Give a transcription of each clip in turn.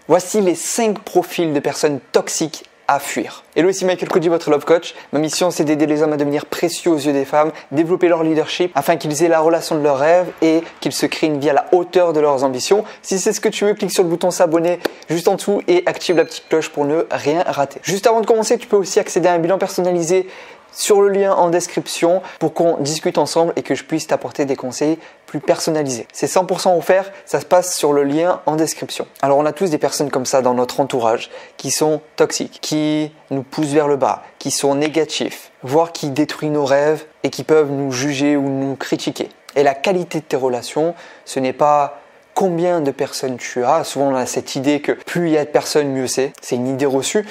Voici les 5 profils de personnes toxiques à fuir. Hello, ici Michael Cody, votre Love Coach. Ma mission, c'est d'aider les hommes à devenir précieux aux yeux des femmes, développer leur leadership afin qu'ils aient la relation de leurs rêves et qu'ils se créent une vie à la hauteur de leurs ambitions. Si c'est ce que tu veux, clique sur le bouton s'abonner juste en dessous et active la petite cloche pour ne rien rater. Juste avant de commencer, tu peux aussi accéder à un bilan personnalisé sur le lien en description pour qu'on discute ensemble et que je puisse t'apporter des conseils plus personnalisés. C'est 100% offert, ça se passe sur le lien en description. Alors on a tous des personnes comme ça dans notre entourage qui sont toxiques, qui nous poussent vers le bas, qui sont négatifs, voire qui détruisent nos rêves et qui peuvent nous juger ou nous critiquer. Et la qualité de tes relations, ce n'est pas combien de personnes tu as. Souvent on a cette idée que plus il y a de personnes, mieux c'est. C'est une idée reçue.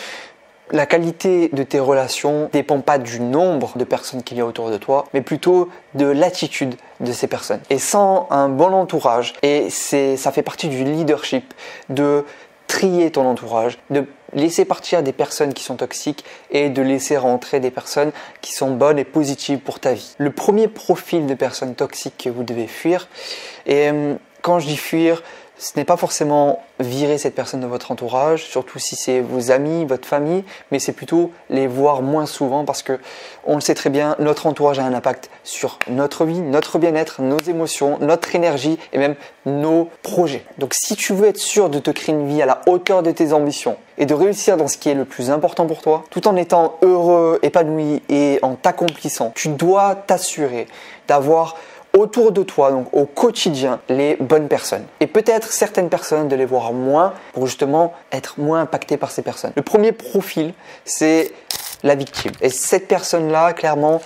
La qualité de tes relations ne dépend pas du nombre de personnes qu'il y a autour de toi, mais plutôt de l'attitude de ces personnes. Et sans un bon entourage, et ça fait partie du leadership, de trier ton entourage, de laisser partir des personnes qui sont toxiques et de laisser rentrer des personnes qui sont bonnes et positives pour ta vie. Le premier profil de personnes toxiques que vous devez fuir, et quand je dis fuir, ce n'est pas forcément virer cette personne de votre entourage, surtout si c'est vos amis, votre famille, mais c'est plutôt les voir moins souvent parce que on le sait très bien, notre entourage a un impact sur notre vie, notre bien-être, nos émotions, notre énergie et même nos projets. Donc si tu veux être sûr de te créer une vie à la hauteur de tes ambitions et de réussir dans ce qui est le plus important pour toi, tout en étant heureux, épanoui et en t'accomplissant, tu dois t'assurer d'avoir autour de toi, donc au quotidien, les bonnes personnes. Et peut-être certaines personnes de les voir moins pour justement être moins impacté par ces personnes. Le premier profil, c'est la victime. Et cette personne-là, clairement,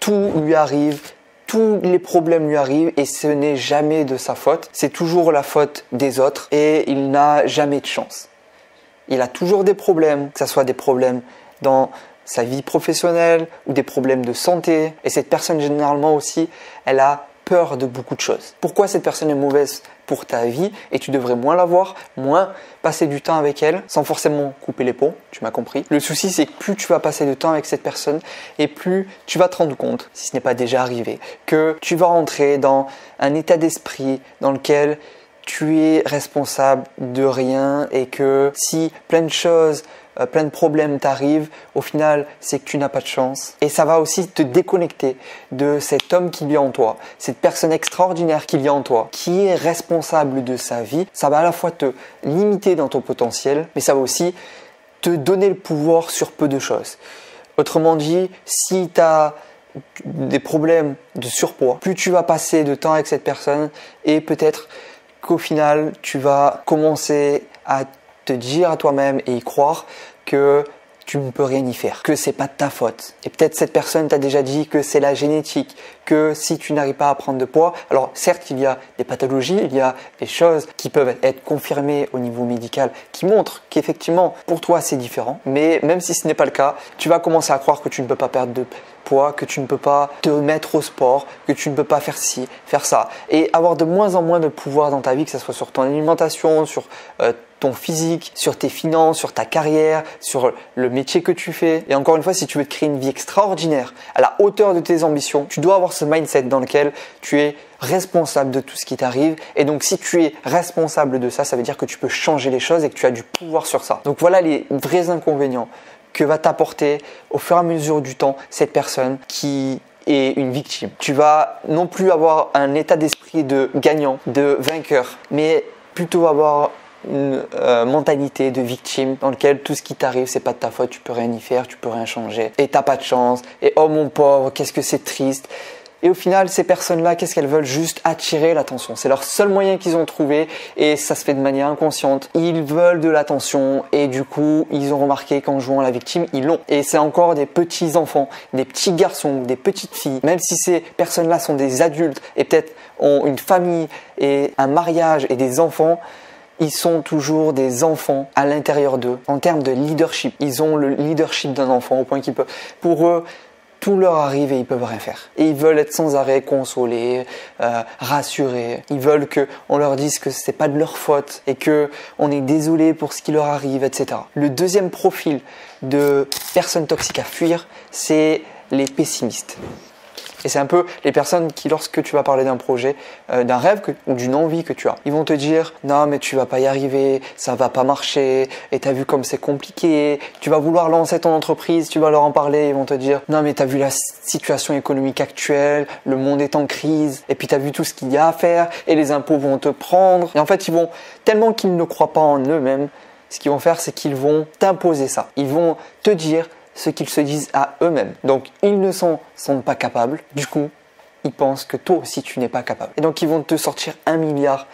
tout lui arrive, tous les problèmes lui arrivent et ce n'est jamais de sa faute. C'est toujours la faute des autres et il n'a jamais de chance. Il a toujours des problèmes, que ce soit des problèmes dans sa vie professionnelle ou des problèmes de santé. Et cette personne, généralement aussi, elle a peur de beaucoup de choses. Pourquoi cette personne est mauvaise pour ta vie et tu devrais moins la voir, moins passer du temps avec elle sans forcément couper les ponts, tu m'as compris. Le souci, c'est que plus tu vas passer de temps avec cette personne et plus tu vas te rendre compte, si ce n'est pas déjà arrivé, que tu vas rentrer dans un état d'esprit dans lequel tu es responsable de rien et que si plein de choses, plein de problèmes t'arrivent, au final, c'est que tu n'as pas de chance. Et ça va aussi te déconnecter de cet homme qu'il y a en toi, cette personne extraordinaire qu'il y a en toi, qui est responsable de sa vie. Ça va à la fois te limiter dans ton potentiel, mais ça va aussi te donner le pouvoir sur peu de choses. Autrement dit, si tu as des problèmes de surpoids, plus tu vas passer de temps avec cette personne et peut-être qu'au final, tu vas commencer à te dire à toi-même et y croire que tu ne peux rien y faire, que c'est pas de ta faute. Et peut-être cette personne t'a déjà dit que c'est la génétique, que si tu n'arrives pas à prendre de poids, alors certes il y a des pathologies, il y a des choses qui peuvent être confirmées au niveau médical qui montrent qu'effectivement pour toi c'est différent, mais même si ce n'est pas le cas, tu vas commencer à croire que tu ne peux pas perdre de poids, que tu ne peux pas te mettre au sport, que tu ne peux pas faire ci, faire ça, et avoir de moins en moins de pouvoir dans ta vie, que ce soit sur ton alimentation, sur ton physique, sur tes finances, sur ta carrière, sur le métier que tu fais. Et encore une fois, si tu veux te créer une vie extraordinaire à la hauteur de tes ambitions, tu dois avoir ce mindset dans lequel tu es responsable de tout ce qui t'arrive. Et donc, si tu es responsable de ça, ça veut dire que tu peux changer les choses et que tu as du pouvoir sur ça. Donc voilà les vrais inconvénients que va t'apporter au fur et à mesure du temps cette personne qui est une victime. Tu vas non plus avoir un état d'esprit de gagnant, de vainqueur, mais plutôt avoir une mentalité de victime dans laquelle tout ce qui t'arrive c'est pas de ta faute, tu peux rien y faire, tu peux rien changer et t'as pas de chance et oh mon pauvre, qu'est-ce que c'est triste. Et au final, ces personnes-là, qu'est-ce qu'elles veulent? Juste attirer l'attention. C'est leur seul moyen qu'ils ont trouvé et ça se fait de manière inconsciente. Ils veulent de l'attention et du coup, ils ont remarqué qu'en jouant la victime, ils l'ont. Et c'est encore des petits enfants, des petits garçons, des petites filles. Même si ces personnes-là sont des adultes et peut-être ont une famille et un mariage et des enfants, ils sont toujours des enfants à l'intérieur d'eux. En termes de leadership, ils ont le leadership d'un enfant au point qu'ils peuvent, pour eux, tout leur arrive et ils peuvent rien faire. Et ils veulent être sans arrêt consolés, rassurés. Ils veulent qu'on leur dise que c'est pas de leur faute et que on est désolé pour ce qui leur arrive, etc. Le deuxième profil de personnes toxiques à fuir, c'est les pessimistes. Et c'est un peu les personnes qui, lorsque tu vas parler d'un projet, d'un rêve ou d'une envie que tu as, ils vont te dire « Non, mais tu vas pas y arriver, ça va pas marcher, et t'as vu comme c'est compliqué, tu vas vouloir lancer ton entreprise, tu vas leur en parler, ils vont te dire « Non, mais t'as vu la situation économique actuelle, le monde est en crise, et puis t'as vu tout ce qu'il y a à faire, et les impôts vont te prendre. » Et en fait, tellement qu'ils ne croient pas en eux-mêmes, ce qu'ils vont faire, c'est qu'ils vont t'imposer ça. Ils vont te dire ce qu'ils se disent à eux-mêmes. Donc, ils ne sont pas capables. Du coup, ils pensent que toi aussi, tu n'es pas capable. Et donc, ils vont te sortir 1 milliard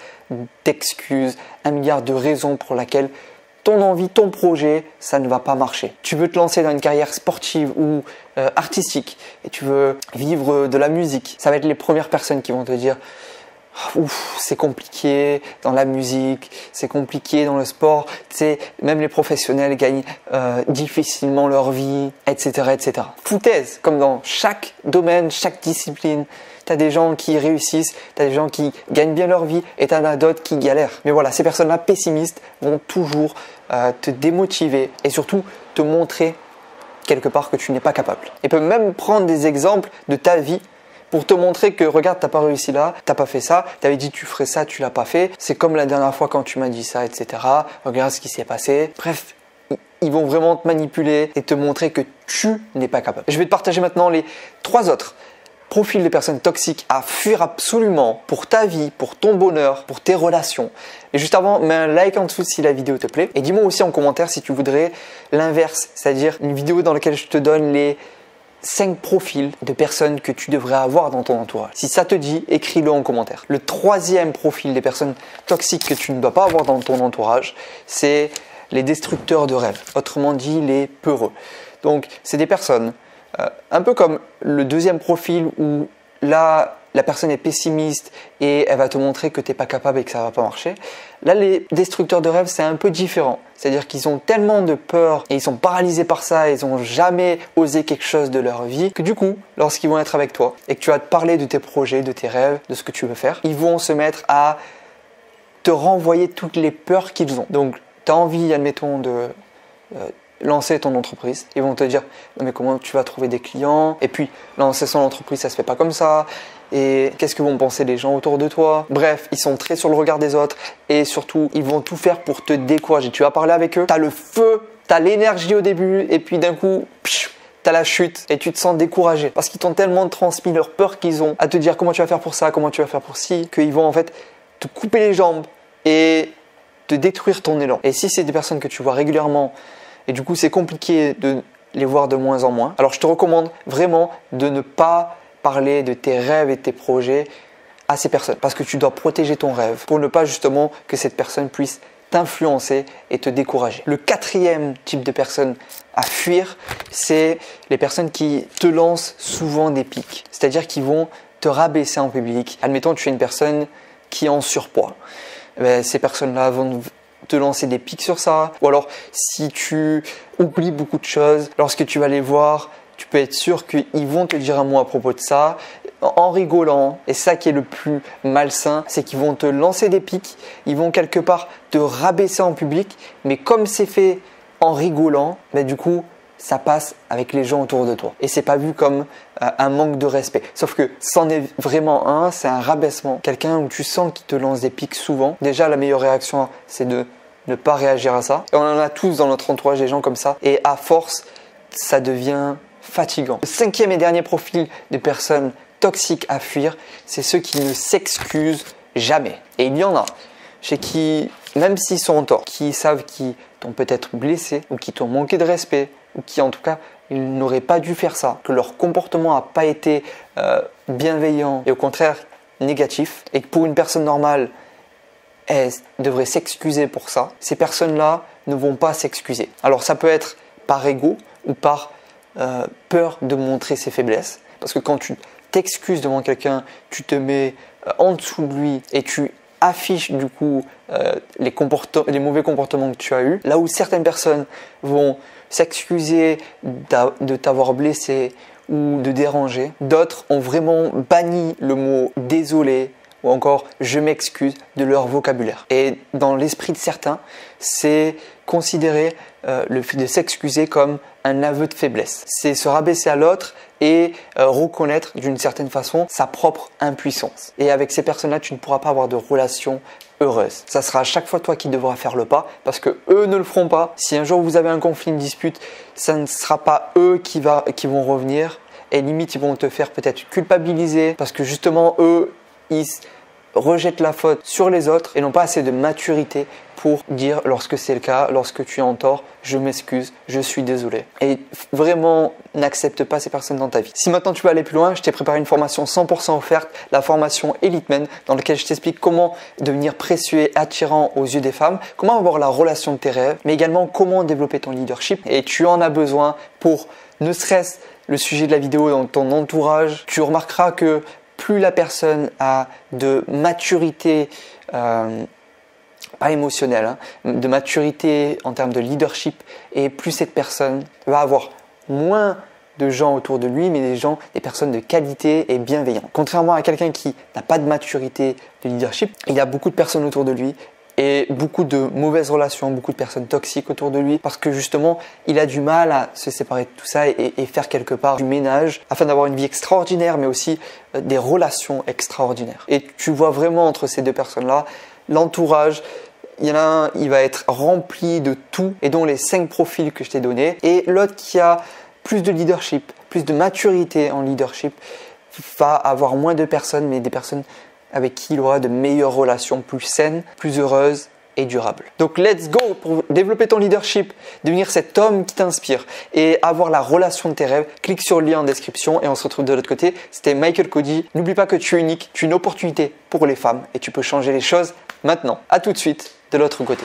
d'excuses, 1 milliard de raisons pour lesquelles ton envie, ton projet, ça ne va pas marcher. Tu veux te lancer dans une carrière sportive ou artistique et tu veux vivre de la musique. Ça va être les premières personnes qui vont te dire ouf, c'est compliqué dans la musique, c'est compliqué dans le sport, tu sais, même les professionnels gagnent difficilement leur vie, etc., etc. Foutaise, comme dans chaque domaine, chaque discipline, t'as des gens qui réussissent, t'as des gens qui gagnent bien leur vie et t'en as d'autres qui galèrent. Mais voilà, ces personnes-là pessimistes vont toujours te démotiver et surtout te montrer quelque part que tu n'es pas capable. Et peuvent même prendre des exemples de ta vie pour te montrer que regarde, t'as pas réussi là, t'as pas fait ça, t'avais dit tu ferais ça, tu l'as pas fait, c'est comme la dernière fois quand tu m'as dit ça, etc. Regarde ce qui s'est passé. Bref, ils vont vraiment te manipuler et te montrer que tu n'es pas capable. Je vais te partager maintenant les 3 autres profils de personnes toxiques à fuir absolument pour ta vie, pour ton bonheur, pour tes relations. Et juste avant, mets un like en dessous si la vidéo te plaît. Et dis-moi aussi en commentaire si tu voudrais l'inverse, c'est-à-dire une vidéo dans laquelle je te donne les 5 profils de personnes que tu devrais avoir dans ton entourage. Si ça te dit, écris-le en commentaire. Le 3e profil des personnes toxiques que tu ne dois pas avoir dans ton entourage, c'est les destructeurs de rêves, autrement dit les peureux. Donc, c'est des personnes, un peu comme le 2e profil où là, la personne est pessimiste et elle va te montrer que tu n'es pas capable et que ça ne va pas marcher. Là, les destructeurs de rêves, c'est un peu différent. C'est-à-dire qu'ils ont tellement de peur et ils sont paralysés par ça, ils n'ont jamais osé quelque chose de leur vie, que du coup, lorsqu'ils vont être avec toi et que tu vas te parler de tes projets, de tes rêves, de ce que tu veux faire, ils vont se mettre à te renvoyer toutes les peurs qu'ils ont. Donc, tu as envie, admettons, de lancer ton entreprise. Ils vont te dire mais comment tu vas trouver des clients, et puis lancer son entreprise ça se fait pas comme ça, et qu'est-ce que vont penser les gens autour de toi. Bref, ils sont très sur le regard des autres et surtout ils vont tout faire pour te décourager. Tu vas parler avec eux, tu as le feu, tu as l'énergie au début et puis d'un coup t'as la chute et tu te sens découragé parce qu'ils t'ont tellement transmis leur peur qu'ils ont à te dire comment tu vas faire pour ça, comment tu vas faire pour ci, qu'ils vont en fait te couper les jambes et te détruire ton élan. Et si c'est des personnes que tu vois régulièrement et du coup c'est compliqué de les voir de moins en moins, alors je te recommande vraiment de ne pas parler de tes rêves et de tes projets à ces personnes parce que tu dois protéger ton rêve pour ne pas justement que cette personne puisse t'influencer et te décourager. Le 4e type de personnes à fuir, c'est les personnes qui te lancent souvent des pics, c'est-à-dire qui vont te rabaisser en public. Admettons, tu es une personne qui est en surpoids. Ces personnes-là vont te lancer des pics sur ça. Ou alors, si tu oublies beaucoup de choses, lorsque tu vas les voir, tu peux être sûr qu'ils vont te dire un mot à propos de ça, en rigolant. Et ça qui est le plus malsain, c'est qu'ils vont te lancer des pics, ils vont quelque part te rabaisser en public, mais comme c'est fait en rigolant, du coup, ça passe avec les gens autour de toi. Et c'est pas vu comme un manque de respect. Sauf que c'en est vraiment un, c'est un rabaissement. Quelqu'un où tu sens qu'il te lance des pics souvent. Déjà, la meilleure réaction, c'est de ne pas réagir à ça. Et on en a tous dans notre entourage des gens comme ça. Et à force, ça devient fatigant. Le 5e et dernier profil de personnes toxiques à fuir, c'est ceux qui ne s'excusent jamais. Et il y en a chez qui, même s'ils sont en tort, qui savent qu'ils t'ont peut-être blessé ou qui t'ont manqué de respect, ou qui en tout cas ils n'auraient pas dû faire ça, que leur comportement n'a pas été bienveillant et au contraire négatif, et que pour une personne normale elle devrait s'excuser pour ça, ces personnes-là ne vont pas s'excuser. Alors ça peut être par ego ou par peur de montrer ses faiblesses, parce que quand tu t'excuses devant quelqu'un, tu te mets en dessous de lui et tu affiches du coup les mauvais comportements que tu as eus. Là où certaines personnes vont s'excuser de t'avoir blessé ou de déranger, d'autres ont vraiment banni le mot désolé ou encore je m'excuse de leur vocabulaire. Et dans l'esprit de certains, c'est considérer le fait de s'excuser comme un aveu de faiblesse. C'est se rabaisser à l'autre et reconnaître d'une certaine façon sa propre impuissance. Et avec ces personnes-là, tu ne pourras pas avoir de relation heureuse. Ça sera à chaque fois toi qui devras faire le pas parce que eux ne le feront pas. Si un jour vous avez un conflit, une dispute, ça ne sera pas eux qui vont revenir et limite ils vont te faire peut-être culpabiliser parce que justement eux, ils rejettent la faute sur les autres et n'ont pas assez de maturité pour dire lorsque c'est le cas, lorsque tu es en tort, je m'excuse, je suis désolé. Et vraiment, n'accepte pas ces personnes dans ta vie. Si maintenant tu veux aller plus loin, je t'ai préparé une formation 100% offerte, la formation Elite Men, dans laquelle je t'explique comment devenir précieux et attirant aux yeux des femmes, comment avoir la relation de tes rêves, mais également comment développer ton leadership. Et tu en as besoin pour, ne serait-ce le sujet de la vidéo dans ton entourage, tu remarqueras que plus la personne a de maturité, pas émotionnelle, hein, de maturité en termes de leadership, et plus cette personne va avoir moins de gens autour de lui, mais des personnes de qualité et bienveillantes. Contrairement à quelqu'un qui n'a pas de maturité de leadership, il y a beaucoup de personnes autour de lui et beaucoup de mauvaises relations, beaucoup de personnes toxiques autour de lui parce que justement, il a du mal à se séparer de tout ça et faire quelque part du ménage afin d'avoir une vie extraordinaire, mais aussi des relations extraordinaires. Et tu vois vraiment entre ces deux personnes-là, l'entourage, il y en a un, il va être rempli de tout et dont les 5 profils que je t'ai donnés, et l'autre qui a plus de leadership, plus de maturité en leadership, va avoir moins de personnes, mais des personnes avec qui il aura de meilleures relations, plus saines, plus heureuses et durables. Donc let's go pour développer ton leadership, devenir cet homme qui t'inspire et avoir la relation de tes rêves. Clique sur le lien en description et on se retrouve de l'autre côté. C'était Michael Cody. N'oublie pas que tu es unique, tu es une opportunité pour les femmes et tu peux changer les choses maintenant. À tout de suite de l'autre côté.